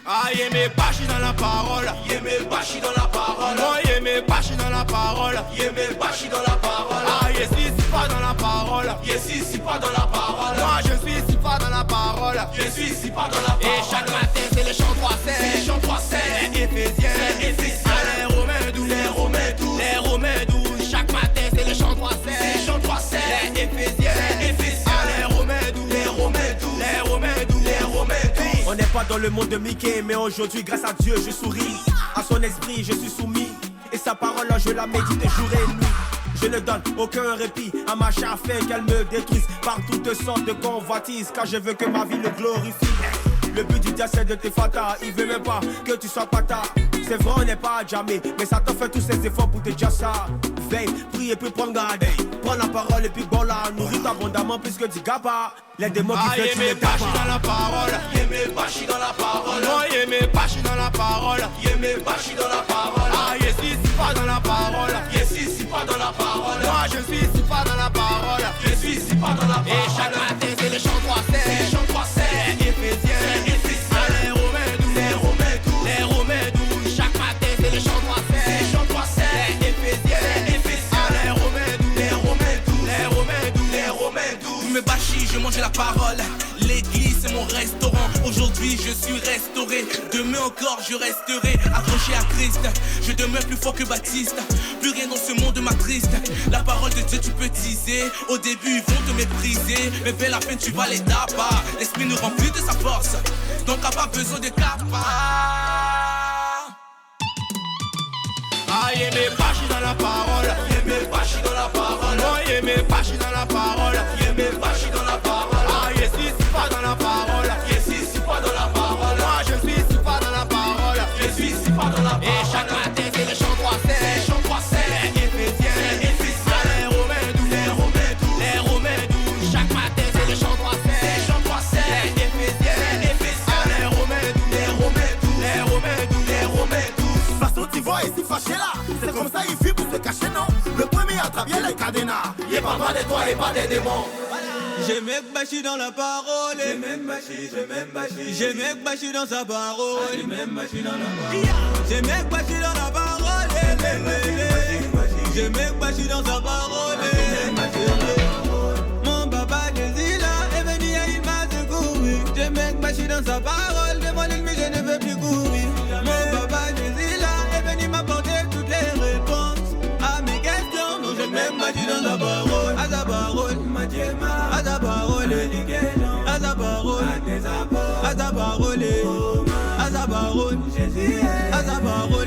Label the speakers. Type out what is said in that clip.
Speaker 1: Ah, Yémé Bachi dans la parole,
Speaker 2: Yémé Bachi dans la parole.
Speaker 1: moi Yémé Bachi dans la parole,
Speaker 2: Yémé Bachi dans la parole.
Speaker 1: ah Yessi si pas dans la parole,
Speaker 2: Yes, ici pas dans la parole.
Speaker 1: moi je suis si pas dans la parole,
Speaker 2: Je suis ici pas dans la parole.
Speaker 1: et chaque matin c'est les chants 3-7,
Speaker 2: c'est les chants 3-7.
Speaker 1: les Éphésiens,
Speaker 2: Les Éphésiens.
Speaker 1: ah, les Romains 12,
Speaker 2: Les Romains 12.
Speaker 1: les Romains 12, chaque matin c'est les chants 3-7,
Speaker 2: C'est les chants 3-7.
Speaker 1: les Éphésiens,
Speaker 2: Les Éphésiens.
Speaker 1: ah, les Romains 12,
Speaker 2: Les Romains 12.
Speaker 1: les Romains 12,
Speaker 2: Les Romains 12.
Speaker 3: On n'est pas dans le monde de Mickey, mais aujourd'hui, grâce à Dieu, je souris. À son esprit, je suis soumis. Et sa parole, je la médite jour et nuit. Je ne donne aucun répit à ma chair afin qu'elle me détruise par toutes sortes de convoitises, car je veux que ma vie le glorifie. Le but du diable c'est de te fata, il veut même pas que tu sois pata. C'est vrai, on n'est pas à jamais, mais ça t'en fait tous ses efforts pour te dire ça. Veille, prie et puis prends garde. Prends la parole et puis bon là, nourris-toi abondamment plus que du gaba. Les démons
Speaker 1: ah
Speaker 3: qui viennent, tu
Speaker 1: Yémé
Speaker 3: les tapes.
Speaker 1: Bachi dans la parole,
Speaker 2: Yémé Bachi dans la parole.
Speaker 1: moi Yémé Bachi dans la parole,
Speaker 2: Yémé Bachi dans la parole.
Speaker 1: ah Yessi si pas dans la parole,
Speaker 2: Yes, ici pas dans la parole.
Speaker 1: moi je suis si pas dans la parole,
Speaker 2: Je suis ici pas dans la parole.
Speaker 1: et chaque matin c'est les chants 3-7,
Speaker 2: c'est les chants 3-7.
Speaker 1: les Éphésiens,
Speaker 2: Les Éphésiens.
Speaker 1: ah, les Romains 12,
Speaker 2: Les Romains 12.
Speaker 1: les Romains 12, chaque matin c'est les chants 3-7,
Speaker 2: C'est les chants 3-7.
Speaker 1: les Éphésiens,
Speaker 2: Les Éphésiens.
Speaker 1: ah, les Romains 12,
Speaker 2: Les Romains 12.
Speaker 1: les Romains 12,
Speaker 2: Les Romains 12.
Speaker 4: Me bâchis, je mange la parole. L'église c'est mon restaurant. Aujourd'hui je suis restauré. Demain encore je resterai accroché à Christ. Je demeure plus fort que Baptiste. Plus rien dans ce monde m'attriste. La parole de Dieu tu peux teaser. Au début ils vont te mépriser, mais vers la fin tu vas les tapas. L'esprit nous remplit de sa force, donc t'as pas besoin de capa.
Speaker 1: ah Yémé Bachi dans la parole,
Speaker 2: Yémé Bachi dans la parole.
Speaker 1: moi Yémé Bachi dans la parole,
Speaker 2: Yémé Bachi dans la parole.
Speaker 1: ah Yessi si pas dans la parole,
Speaker 2: Yes, ici pas dans la parole.
Speaker 1: moi je suis si pas dans la parole,
Speaker 2: Je suis ici pas dans la parole.
Speaker 1: et chaque matin c'est les chants 3-7,
Speaker 2: C'est les chants 3-7.
Speaker 1: les Éphésiens,
Speaker 2: Les Éphésiens.
Speaker 1: ah, les Romains 12,
Speaker 2: Les Romains 12.
Speaker 1: les Romains 12, chaque matin c'est les chants 3-7,
Speaker 2: C'est les chants 3-7.
Speaker 1: les Éphésiens,
Speaker 2: Les Éphésiens.
Speaker 1: ah, les Romains 12,
Speaker 2: Les Romains 12.
Speaker 1: les Romains 12,
Speaker 2: Les Romains 12.
Speaker 5: Façon tu vois et si fâché là. C'est comme ça il fait pour se cacher non. Le premier a travaillé les cadenas.
Speaker 2: Y'a pas de toi et pas des démons.
Speaker 6: J'ai mec Bachi dans la parole.
Speaker 2: J'ai même Bachi, j'ai même Bachi.
Speaker 6: J'ai mec Bachi dans sa parole.
Speaker 2: J'ai même Bachi dans la parole.
Speaker 6: J'ai mec Bachi dans la parole. J'ai mec Bachi dans sa parole. Mon papa Jésus là est venu et il m'a secouru. J'ai mec Bachi dans sa parole. De mon ennemi je ne veux plus courir. Mon papa Jésus là est venu m'apporter toutes les réponses à mes questions. Donc j'ai mec Bachi dans sa parole. À sa parole, à sa parole, à sa parole, à sa parole, à sa parole, à sa parole.